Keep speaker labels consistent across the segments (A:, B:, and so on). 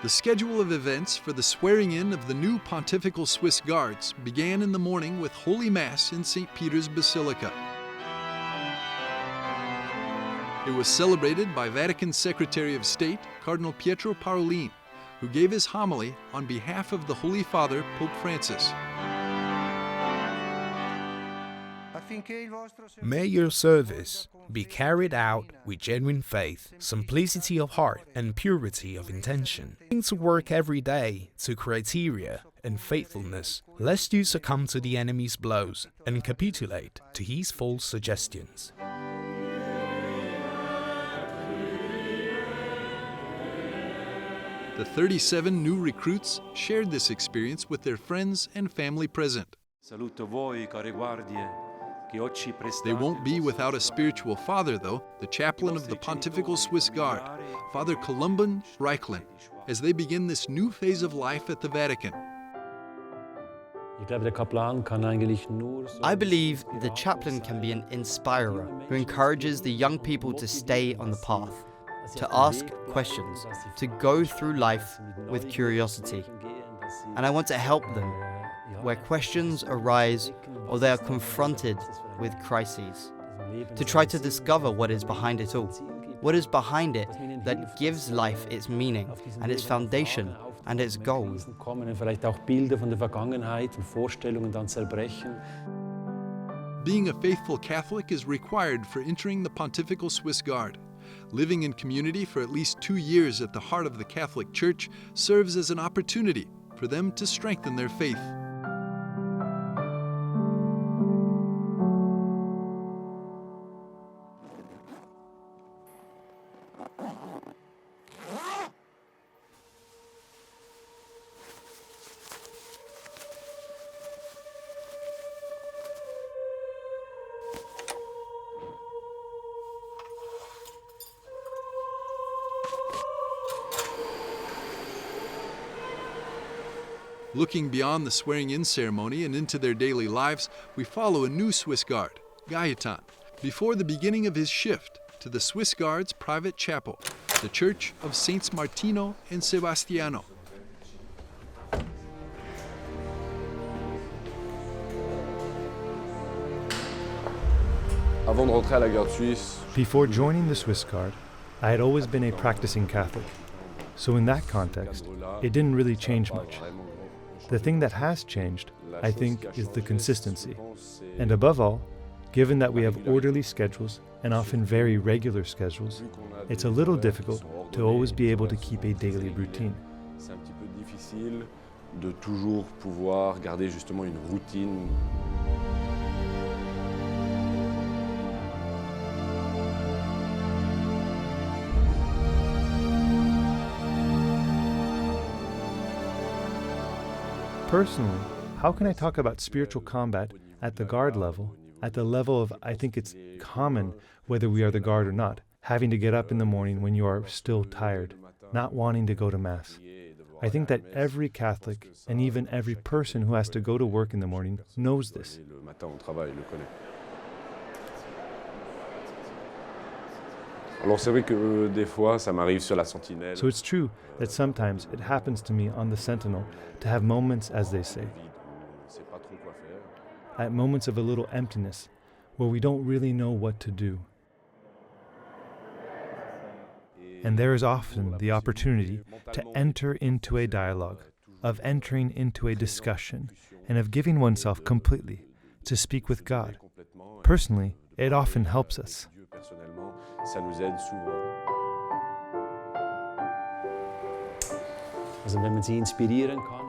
A: The schedule of events for the swearing-in of the new Pontifical Swiss Guards began in the morning with Holy Mass in St. Peter's Basilica. It was celebrated by Vatican Secretary of State, Cardinal Pietro Parolin, who gave his homily on behalf of the Holy Father, Pope Francis.
B: May your service be carried out with genuine faith, simplicity of heart, and purity of intention. To work every day to criteria and faithfulness, lest you succumb to the enemy's blows and capitulate to his false suggestions.
A: The 37 new recruits shared this experience with their friends and family present. They won't be without a spiritual father, though, the chaplain of the Pontifical Swiss Guard, Father Kolumban Reichlin, as they begin this new phase of life at the Vatican.
C: I believe the chaplain can be an inspirer who encourages the young people to stay on the path, to ask questions, to go through life with curiosity. And I want to help them where questions arise or they are confronted with crises, to try to discover what is behind it all, what is behind it that gives life its meaning and its foundation and its goal.
A: Being a faithful Catholic is required for entering the Pontifical Swiss Guard. Living in community for at least 2 years at the heart of the Catholic Church serves as an opportunity for them to strengthen their faith. Looking beyond the swearing-in ceremony and into their daily lives, we follow a new Swiss Guard, Gaetan, before the beginning of his shift to the Swiss Guards' private chapel, the Church of Saints Martino and Sebastiano.
D: Before joining the Swiss Guard, I had always been a practicing Catholic. So in that context, it didn't really change much. The thing that has changed, I think, is the consistency. And above all, given that we have orderly schedules and often very regular schedules, it's a little difficult to always be able to keep a daily routine.
E: C'est un petit peu difficile de toujours pouvoir garder justement une routine.
D: Personally, how can I talk about spiritual combat at the guard level, at the level of, I think it's common, whether we are the guard or not, having to get up in the morning when you are still tired, not wanting to go to Mass. I think that every Catholic, and even every person who has to go to work in the morning, knows this.
E: So
D: it's true that sometimes it happens to me on the Sentinel to have moments, as they say, at moments of a little emptiness, where we don't really know what to do. And there is often the opportunity to enter into a dialogue, of entering into a discussion, and of giving oneself completely to speak with God. Personally, it often helps us.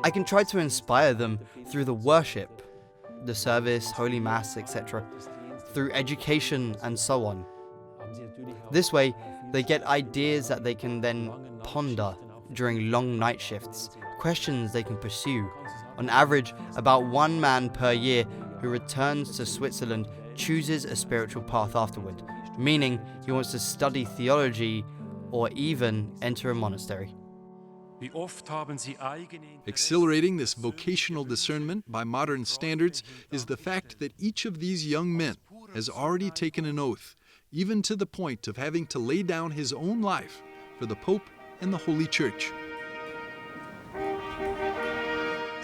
C: I can try to inspire them through the worship, the service, Holy Mass, etc., through education and so on. This way, they get ideas that they can then ponder during long night shifts, questions they can pursue. On average, about 1 man per year who returns to Switzerland chooses a spiritual path afterward, meaning he wants to study theology or even enter a monastery.
A: Accelerating this vocational discernment by modern standards is the fact that each of these young men has already taken an oath, even to the point of having to lay down his own life for the Pope and the Holy Church.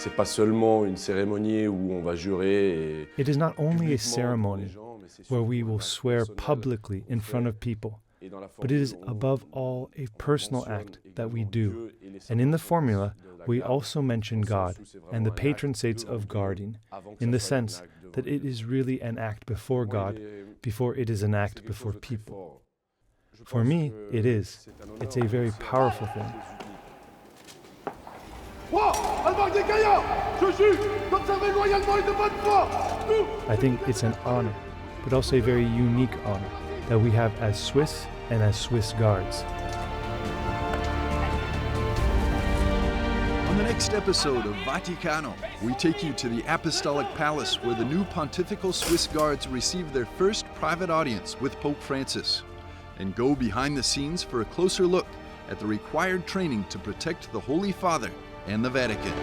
E: c'est pas seulement une cérémonie où on va jurer et
D: It is not only a ceremony where we will swear publicly in front of people, but it is above all a personal act that we do. And in the formula, we also mention God and the patron saints of guarding, in the sense that it is really an act before God, before it is an act before people. For me, it is. It's a very powerful thing. I think it's an honor, but also a very unique honor that we have as Swiss and as Swiss Guards.
A: On the next episode of Vaticano, we take you to the Apostolic Palace where the new Pontifical Swiss Guards receive their first private audience with Pope Francis, and go behind the scenes for a closer look at the required training to protect the Holy Father and the Vatican.